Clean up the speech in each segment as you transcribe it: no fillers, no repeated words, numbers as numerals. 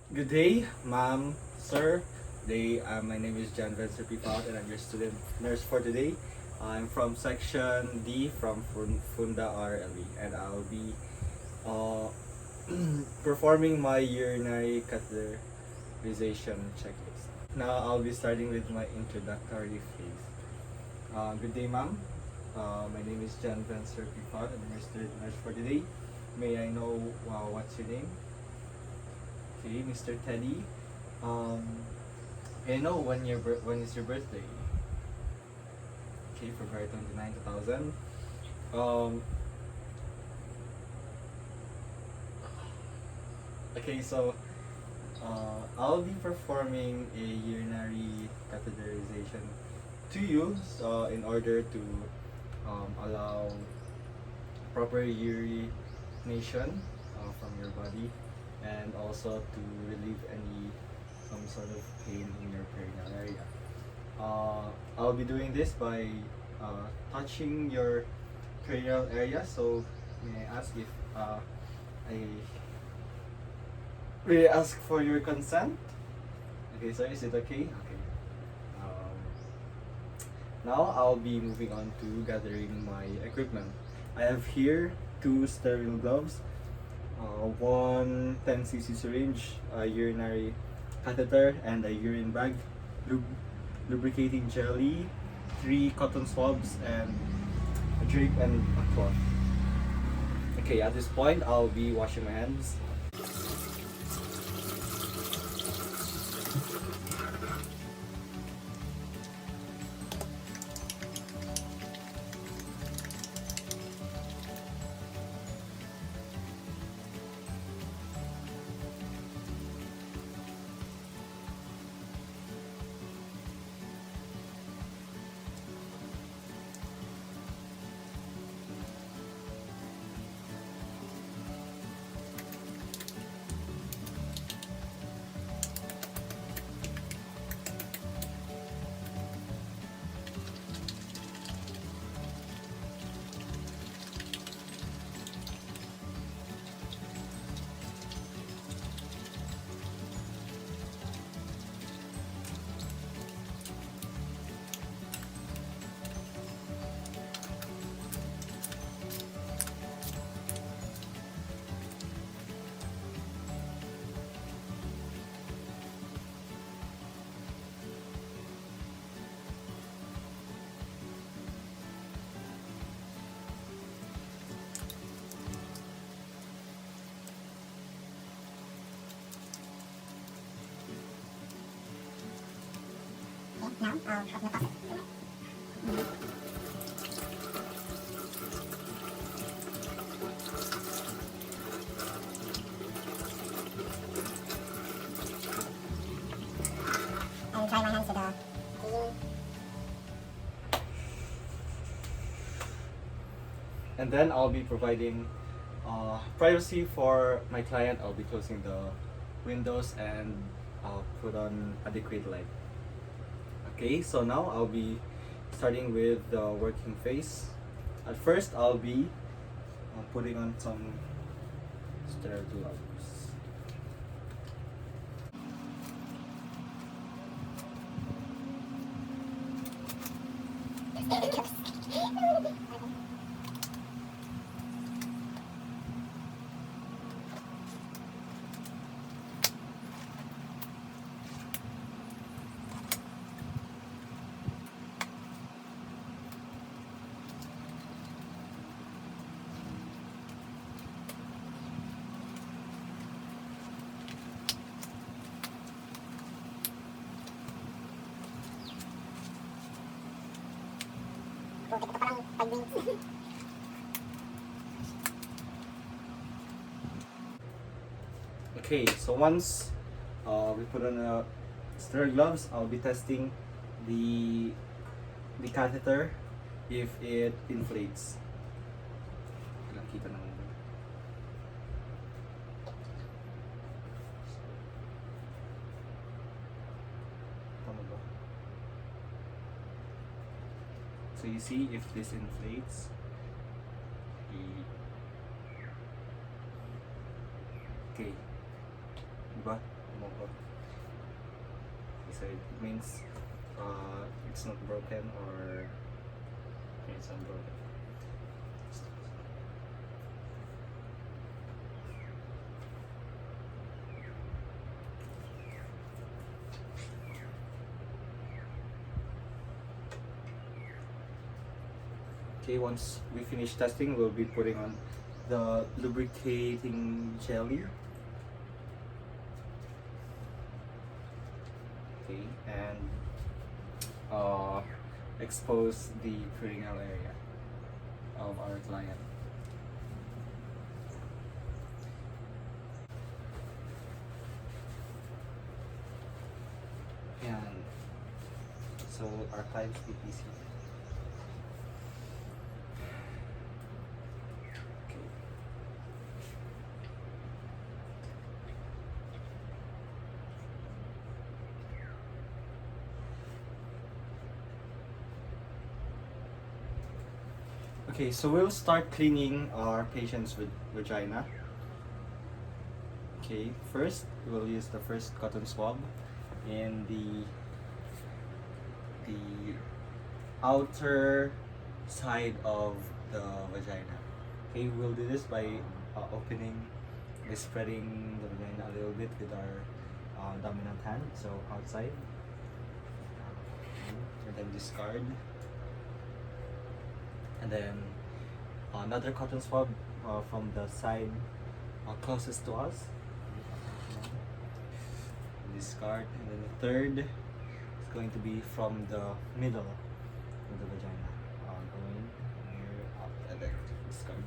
Good day, ma'am, sir. My name is John Vencer Pipal and I'm your student nurse for today. I'm from section D from Funda RLE and I'll be uh, performing my urinary catheterization checklist. Now I'll be starting with my introductory phase. Good day, ma'am. My name is John Vencer Pipal and I'm your student nurse for today. May I know what's your name? Okay, Mr. Teddy. Um, I know when is your birthday? Okay, February 29, 2000. Um, okay, so I'll be performing a urinary catheterization to you in order to allow proper urination from your body and also to relieve some sort of pain in your perineal area. I'll be doing this by touching your perineal area. So may I ask if I ask for your consent? Okay, so is it okay? Okay. Um, Now I'll be moving on to gathering my equipment. I have here two sterile gloves, one 10 cc syringe, a urinary catheter, and a urine bag, lubricating jelly, 3 cotton swabs, and a drip and a cloth. Okay, at this point, I'll be washing my hands. Now, I'll open the faucet. And dry my hands with a clean. And then I'll be providing privacy for my client. I'll be closing the windows and I'll put on adequate light. Okay, so now I'll be starting with the working phase. At first, I'll be putting on some sterile gloves. Ito pa lang 5 minutes. Okay, so once we put on sterile gloves, I'll be testing the catheter if it inflates. Nakita naman ba? Tama ba? So you see if this inflates. Okay. Diba? means it's not broken, or it's unbroken. Okay, once we finish testing, we'll be putting on the lubricating jelly. Okay, and expose the perineal area of our client. And so our client's BPC. Okay, so we'll start cleaning our patient's vagina. Okay, first we'll use the first cotton swab in the outer side of the vagina. Okay, we'll do this by spreading the vagina a little bit with our dominant hand, so outside, and then discard. And then another cotton swab from the side closest to us. Discard. And then the third is going to be from the middle of the vagina. Going here, up, and then discard.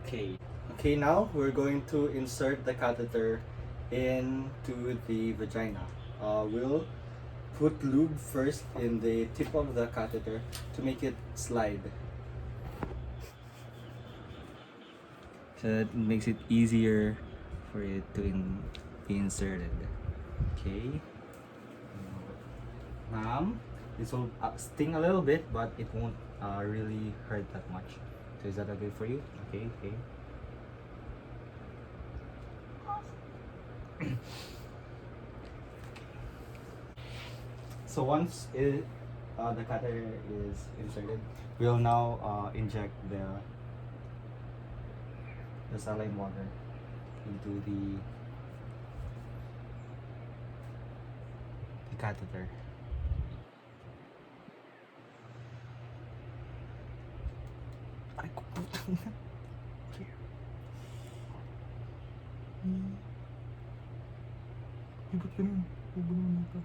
Okay. Okay, now we're going to insert the catheter into the vagina. We'll put lube first in the tip of the catheter to make it slide. So that makes it easier for it to be inserted. Okay. Ma'am, this will sting a little bit, but it won't really hurt that much. So is that okay for you? Okay, okay. So once the catheter is inserted, we'll now inject the saline water into the catheter. Ay, putang ina. Ba't ganun? Bubulong na ito.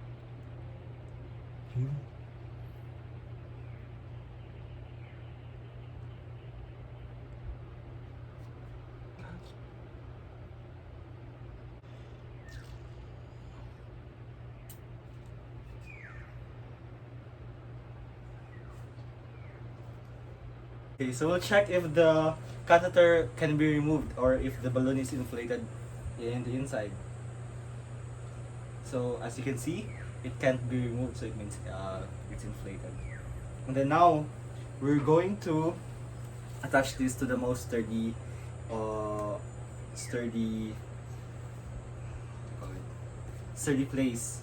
Okay, so we'll check if the catheter can be removed or if the balloon is inflated in the inside. So as you can see, it can't be removed, so it means it's inflated. And then now we're going to attach this to the most sturdy place.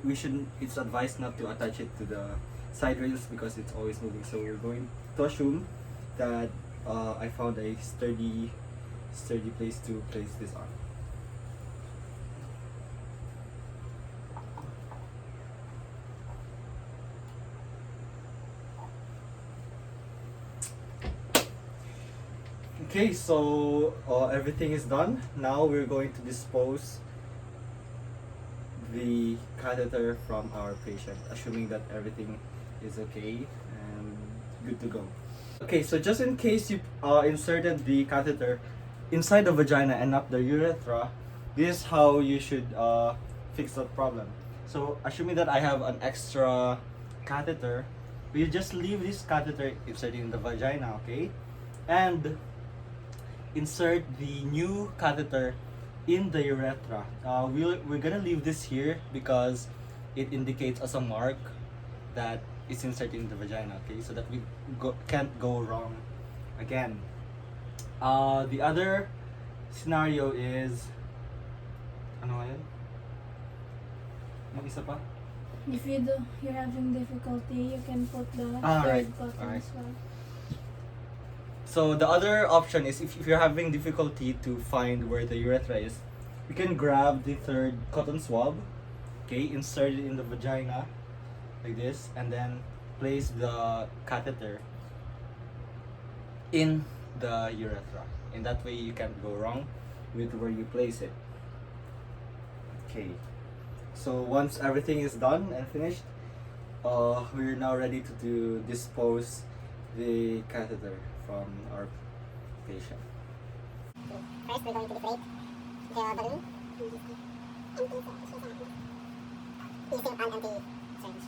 We should, it's advised not to attach it to the side rails because it's always moving. So we're going to assume that I found a sturdy place to place this on. Okay, so everything is done. Now we're going to dispose the catheter from our patient, assuming that everything is okay and good to go. Okay, so just in case you inserted the catheter inside the vagina and not the urethra, this is how you should fix that problem. So assuming that I have an extra catheter, we just leave this catheter inserted in the vagina, okay? And insert the new catheter in the urethra. We're gonna leave this here because it indicates as a mark that it's inserted in the vagina, okay? So that we can't go wrong again. The other scenario is ano nga yun? Yung isa pa? If you're having difficulty, you can put the Right. third cotton Alright. swab. So the other option is if you're having difficulty to find where the urethra is, you can grab the third cotton swab, okay, insert it in the vagina like this, and then place the catheter in the urethra. In that way, you can't go wrong with where you place it. Okay. So once everything is done and finished, we're now ready to dispose the catheter from our patient. First, we're going to deflate the balloon. Using an anti-syringe.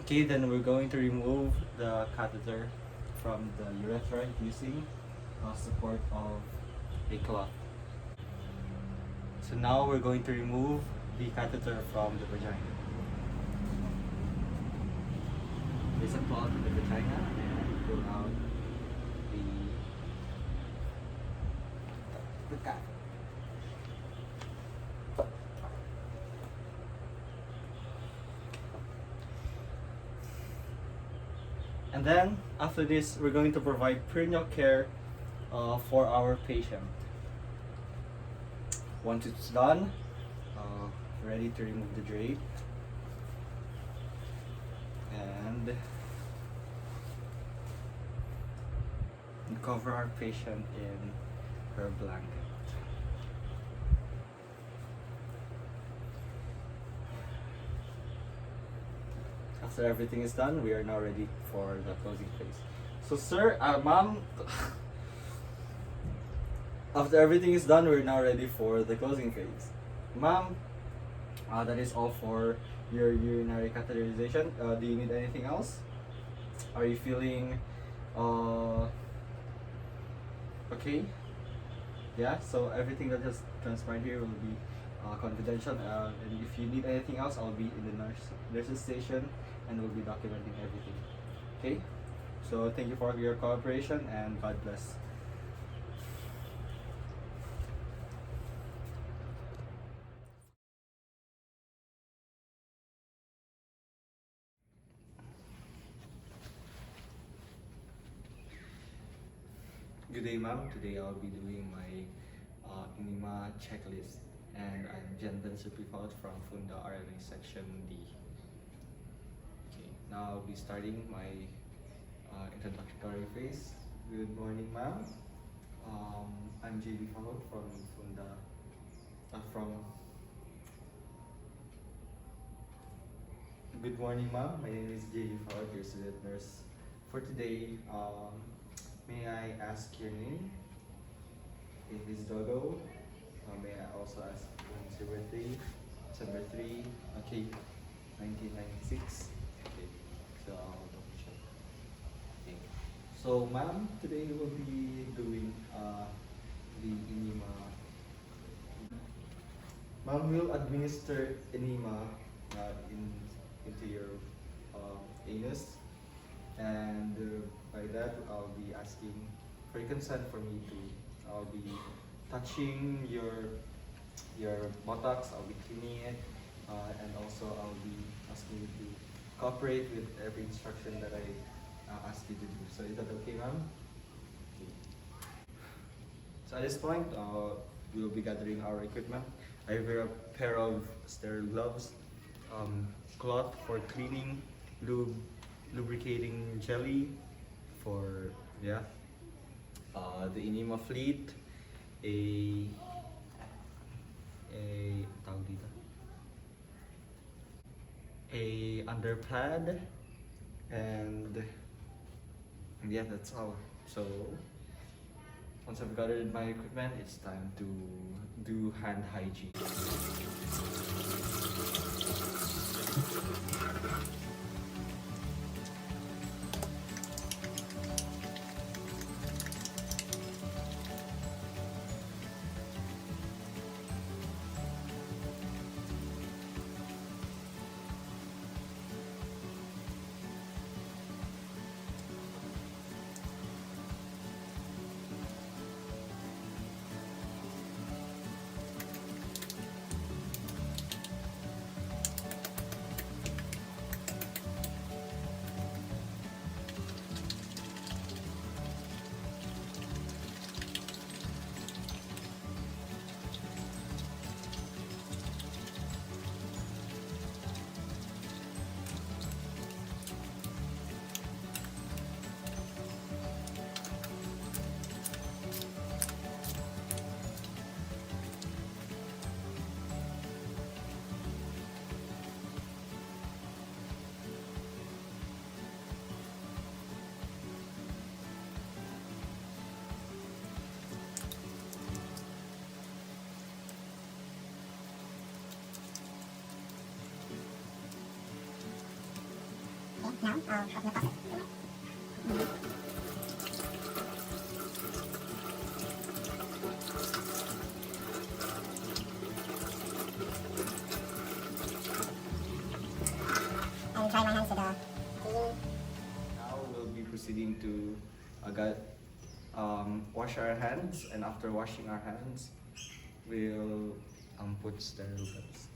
Okay, then we're going to remove the catheter from the urethra using support of a cloth. So now we're going to remove the catheter from the vagina. There's a cloth in the vagina and pull out the catheter. And then after this, we're going to provide perineal care for our patient. Once it's done, ready to remove the drape and cover our patient in her blanket. After everything is done, we are now ready for the closing phase. So sir, ma'am, after everything is done, we're now ready for the closing phase. Ma'am, that is all for your urinary catheterization. Do you need anything else? Are you feeling okay? Yeah, so everything that has transpired here will be confidential. And if you need anything else, I'll be in the nurse's station and we'll be documenting everything. Okay? So thank you for your cooperation and God bless. Good day, ma'am. Today I'll be doing my enema checklist, and I'm Jan Venser-Pifalt from Funda RLA Section D. Okay, now I'll be starting my introductory phase. Good morning, ma'am. I'm JB Pifalt from Funda. Good morning, ma'am. My name is JB Pifalt, your student nurse. For today, may I ask your name? Okay, Ms. Dodo. May I also ask when's your birthday? December 3, okay, 1996. Okay, so I'll double check. Okay. So, ma'am, today we'll be doing the enema. Ma'am will administer enema into your anus, and by that I'll be asking for your consent for me to. I'll be touching your buttocks. I'll be cleaning it, and also I'll be asking you to cooperate with every instruction that I ask you to do. So is that okay, ma'am? Okay. So at this point, we'll be gathering our equipment. I wear a pair of sterile gloves, cloth for cleaning, lubricating jelly for the enema fleet, a tawag dito, a underpad, and yeah, that's all. So Once I've gathered my equipment, it's time to do hand hygiene. Okay, now I'll open the faucet. And try my hands to the clean. Now we'll be proceeding to wash our hands, and after washing our hands, we'll put sterile gloves.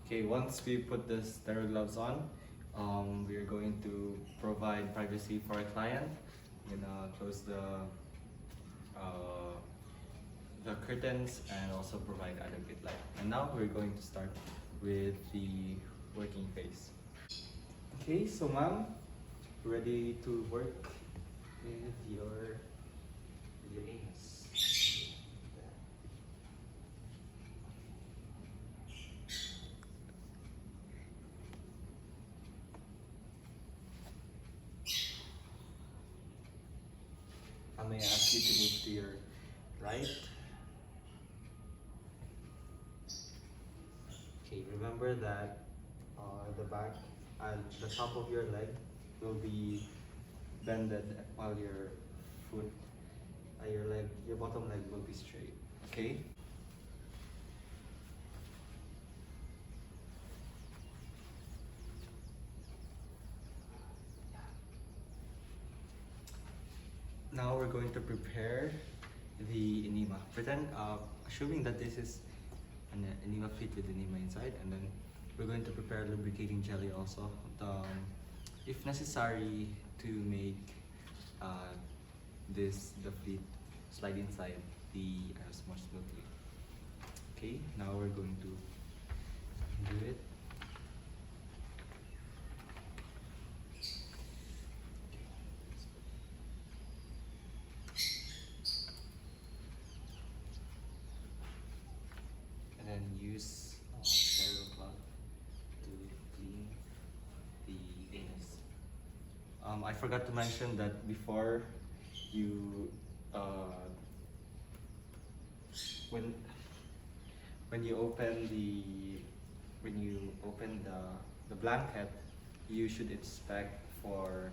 Okay, once we put the sterile gloves on, we are going to provide privacy for our client. We're gonna close the curtains and also provide adequate light. And now we're going to start with the working phase. Okay, so ma'am, ready to work with your anus. I may ask you to move to your right. Okay, remember that the back and the top of your leg will be bended while your foot, your bottom leg will be straight. Okay? Now we're going to prepare the enema. Pretend, assuming that this is an enema fit with enema inside, and then we're going to prepare lubricating jelly also. If necessary, to make the fleet slide inside the anus more smoothly. Okay, now we're going to do it. And then use sterile cloth to clean the anus. I forgot to mention that before you when you open the blanket, you should inspect for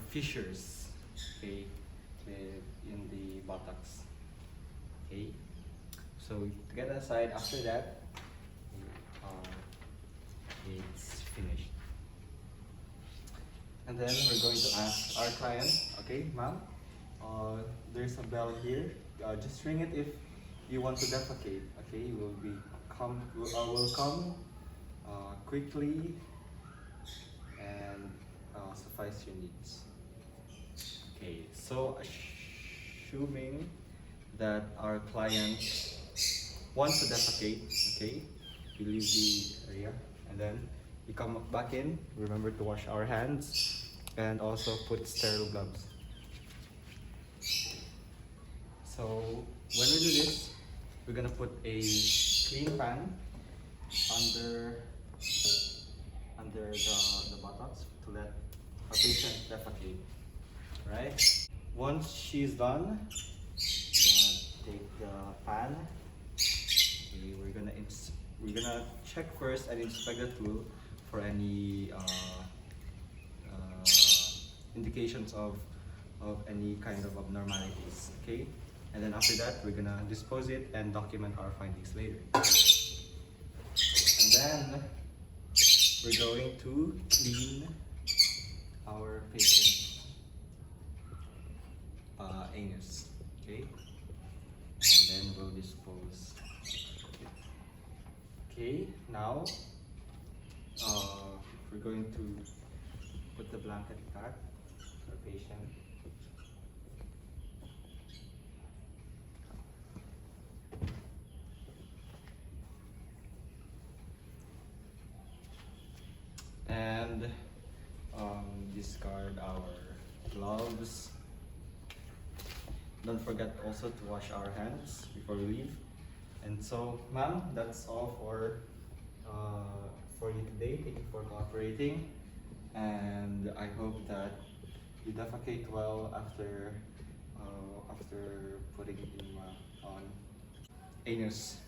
fissures okay, in the buttocks. Okay, so to get aside after that, it's finished. And then we're going to ask our client, okay, ma'am, there's a bell here. Just ring it if you want to defecate. Okay, will come quickly and suffice your needs. Okay, so assuming that our client wants to defecate, okay, we leave the area and then we come back in. Remember to wash our hands and also put sterile gloves. So when we do this, we're gonna put a clean pan under the buttocks to let our patient defecate. Right? Once she's done, take the pan. Okay, we're gonna check first and inspect the tool for any indications of any kind of abnormalities. Okay, and then after that, we're gonna dispose it and document our findings later. And then we're going to clean our patient anus. Okay, and then we'll dispose. Okay, now we're going to put the blanket back for the patient. And discard our gloves. Don't forget also to wash our hands before we leave. And so, ma'am, that's all for you today. Thank you for cooperating, and I hope that you defecate well after putting it in on anus.